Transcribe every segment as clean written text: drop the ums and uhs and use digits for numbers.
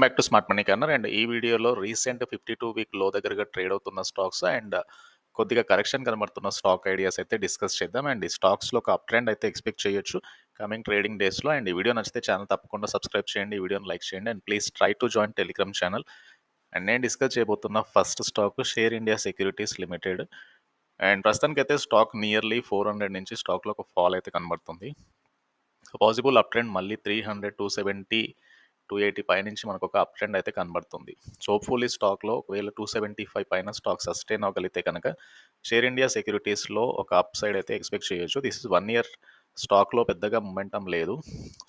Welcome back to smart money corner. And ఈ వీడియోలో recent 52 week లో దగ్గరగా ట్రేడ్ అవుతున్న స్టాక్స్ అండ్ కొద్దిగా కరెక్షన్ కనబడుతున్న స్టాక్ ఐడియాస్ అయితే డిస్కస్ చేద్దాం. అండ్ ఈ స్టాక్స్లో ఒక అప్ ట్రెండ్ అయితే ఎక్స్పెక్ట్ చేయొచ్చు కమింగ్ ట్రేడింగ్ డేస్లో. అండ్ ఈ వీడియో నచ్చితే ఛానల్ తప్పకుండా సబ్స్క్రైబ్ చేయండి, ఈ వీడియోని లైక్ చేయండి and please try to join Telegram channel. And నేను డిస్కస్ చేయబోతున్న first stock share India securities limited. And ప్రస్తుతానికైతే స్టాక్ నియర్లీ 400 నుంచి స్టాక్లో ఒక ఫాల్ అయితే కనబడుతుంది. పాసిబుల్ అప్ ట్రెండ్ మళ్ళీ 300, 270, 280 పైనుంచి మనకు ఒక అప్ ట్రెండ్ అయితే కనబడుతుంది. సో హోప్ఫుల్లీ స్టాక్లో ఒకవేళ 275 పైన స్టాక్ సస్టైన్ అవ్వగలిగితే కనుక షేర్ ఇండియా సెక్యూరిటీస్లో ఒక అప్ సైడ్ అయితే ఎక్స్పెక్ట్ చేయొచ్చు. దిస్ ఇస్ 1 ఇయర్ స్టాక్లో పెద్దగా మొమెంటం లేదు.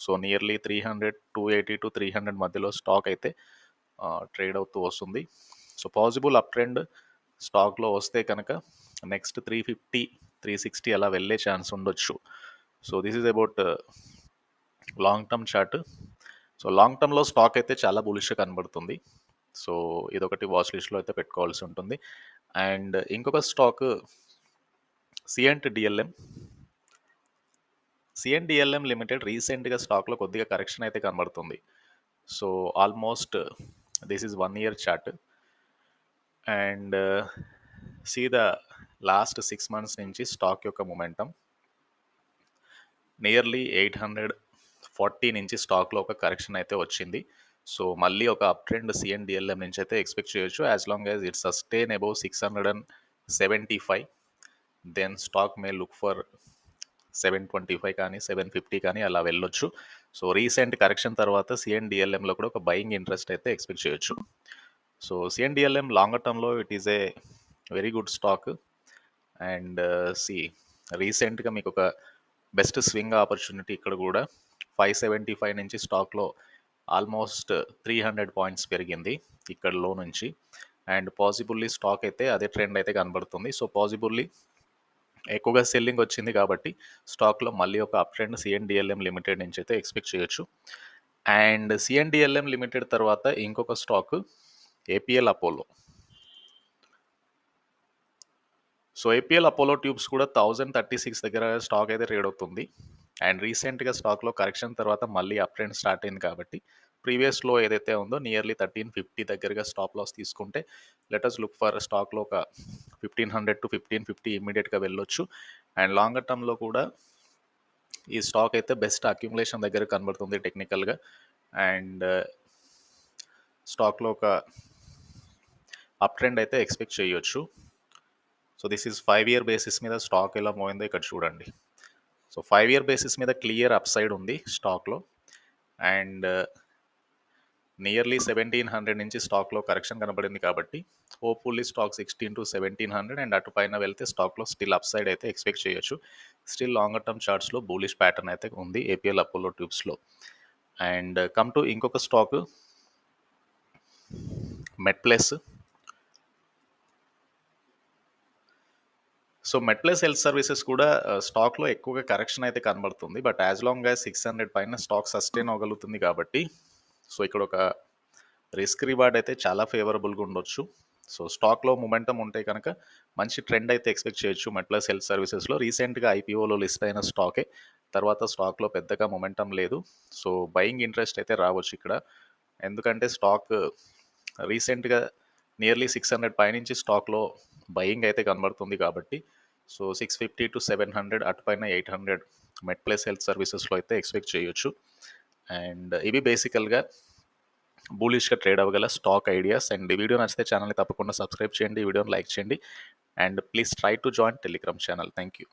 సో నియర్లీ 300, 280 టు 300 మధ్యలో స్టాక్ అయితే ట్రేడ్ అవుతూ వస్తుంది. సో పాసిబుల్ అప్ ట్రెండ్ స్టాక్లో వస్తే కనుక నెక్స్ట్ 350, 360 అలా వెళ్ళే ఛాన్స్ ఉండొచ్చు. So this is about long term chart. So long టర్మ్లో స్టాక్ అయితే చాలా బులిష్గా కనబడుతుంది. సో ఇదొకటి వాచ్ లిస్ట్లో అయితే పెట్టుకోవాల్సి ఉంటుంది. అండ్ ఇంకొక స్టాక్ సిఎన్డిఎల్ఎం లిమిటెడ్. రీసెంట్గా స్టాక్లో కొద్దిగా కరెక్షన్ అయితే కనబడుతుంది. So almost this is 1 year chart. And see the last 6 months నుంచి స్టాక్ యొక్క మొమెంటం నియర్లీ 840 నుంచి స్టాక్లో ఒక కరెక్షన్ అయితే వచ్చింది. సో మళ్ళీ ఒక అప్ ట్రెండ్ సిఎన్డిఎల్ఎం నుంచి అయితే ఎక్స్పెక్ట్ చేయొచ్చు. As long as it sustain above 675, then stock may look for 725 కానీ 750 కానీ అలా వెళ్ళొచ్చు. సో రీసెంట్ కరెక్షన్ తర్వాత సిఎన్డిఎల్ఎంలో కూడా ఒక బయింగ్ ఇంట్రెస్ట్ అయితే ఎక్స్పెక్ట్ చేయొచ్చు. సో సిఎన్డిఎల్ఎం లాంగర్ టర్మ్లో it is a very good stock. And రీసెంట్గా మీకు ఒక బెస్ట్ స్వింగ్ ఆపర్చునిటీ ఇక్కడ కూడా 575 నుంచి స్టాక్లో ఆల్మోస్ట్ 300 పాయింట్స్ పెరిగింది ఇక్కడ లో నుంచి. అండ్ పాసిబుల్లీ స్టాక్ అయితే అదే ట్రెండ్ అయితే కనబడుతుంది. సో పాసిబుల్లీ ఎక్కువగా సెల్లింగ్ వచ్చింది కాబట్టి స్టాక్లో మళ్ళీ ఒక అప్ ట్రెండ్ సిఎన్డిఎల్ఎం లిమిటెడ్ నుంచి అయితే ఎక్స్పెక్ట్ చేయొచ్చు. అండ్ సిఎన్డిఎల్ఎం లిమిటెడ్ తర్వాత ఇంకొక stock APL Apollo. So APL Apollo tubes కూడా 1036 దగ్గర స్టాక్ అయితే ట్రేడ్ అవుతుంది. అండ్ రీసెంట్గా స్టాక్లో కరెక్షన్ తర్వాత మళ్ళీ అప్ ట్రెండ్ స్టార్ట్ అయింది కాబట్టి ప్రీవియస్ లో ఏదైతే ఉందో నియర్లీ 1350 దగ్గరగా స్టాప్ లాస్ తీసుకుంటే లెటస్ లుక్ ఫర్ స్టాక్లో ఒక 1500 to 1550 ఇమ్మీడియట్గా వెళ్ళొచ్చు. అండ్ లాంగర్ టర్మ్లో కూడా ఈ స్టాక్ అయితే బెస్ట్ అక్యుములేషన్ దగ్గర కనబడుతుంది టెక్నికల్గా. అండ్ స్టాక్లో ఒక అప్ ట్రెండ్ అయితే ఎక్స్పెక్ట్ చేయొచ్చు. So this is 5 year basis మీద స్టాక్ ఎలా పోయిందో ఇక్కడ చూడండి. సో 5 year బేసిస్ మీద క్లియర్ అప్ సైడ్ ఉంది స్టాక్లో. అండ్ నియర్లీ 1700 నుంచి స్టాక్లో కరెక్షన్ కనబడింది కాబట్టి హోప్ఫుల్లీ స్టాక్ 16 to 1700 అండ్ అటు పైన వెళ్తే స్టాక్లో స్టిల్ అప్ సైడ్ అయితే ఎక్స్పెక్ట్ చేయొచ్చు. స్టిల్ లాంగర్ టర్మ్ చార్ట్స్లో బులిష్ ప్యాటర్న్ అయితే ఉంది ఏపీఎల్ అపోలో ట్యూబ్స్లో. అండ్ కమ్ టు ఇంకొక stock MedPlus. So MedPlus health services కూడా స్టాక్లో ఎక్కువగా కరెక్షన్ అయితే కనబడుతుంది. బట్ యాజ్ లాంగ్ యాజ్ 600 పైన స్టాక్ సస్టైన్ అవ్వగలుగుతుంది కాబట్టి సో ఇక్కడ ఒక రిస్క్ రివార్డ్ అయితే చాలా ఫేవరబుల్గా ఉండొచ్చు. సో స్టాక్లో మొమెంటం ఉంటే కనుక మంచి ట్రెండ్ అయితే ఎక్స్పెక్ట్ చేయొచ్చు మెడ్ప్లస్ హెల్త్ సర్వీసెస్లో. రీసెంట్గా ఐపీఓలో లిస్ట్ అయిన స్టాకే, తర్వాత స్టాక్లో పెద్దగా మొమెంటం లేదు. సో బయింగ్ ఇంట్రెస్ట్ అయితే రావచ్చు ఇక్కడ. ఎందుకంటే స్టాక్ రీసెంట్గా నియర్లీ 600 పైనుంచి స్టాక్లో బయింగ్ అయితే కనబడుతుంది కాబట్టి సో 650 to 700 అటుపైన 800 మెడ్ప్లస్ హెల్త్ సర్వీసెస్లో అయితే ఎక్స్పెక్ట్ చేయొచ్చు. అండ్ ఇవి బేసికల్గా బులిష్గా ట్రేడ్ అవ్వగల స్టాక్ ఐడియాస్. అండ్ ఈ వీడియో నచ్చితే ఛానల్ని తప్పకుండా సబ్స్క్రైబ్ చేయండి, ఈ వీడియోని లైక్ చేయండి and please try to join Telegram channel. Thank you.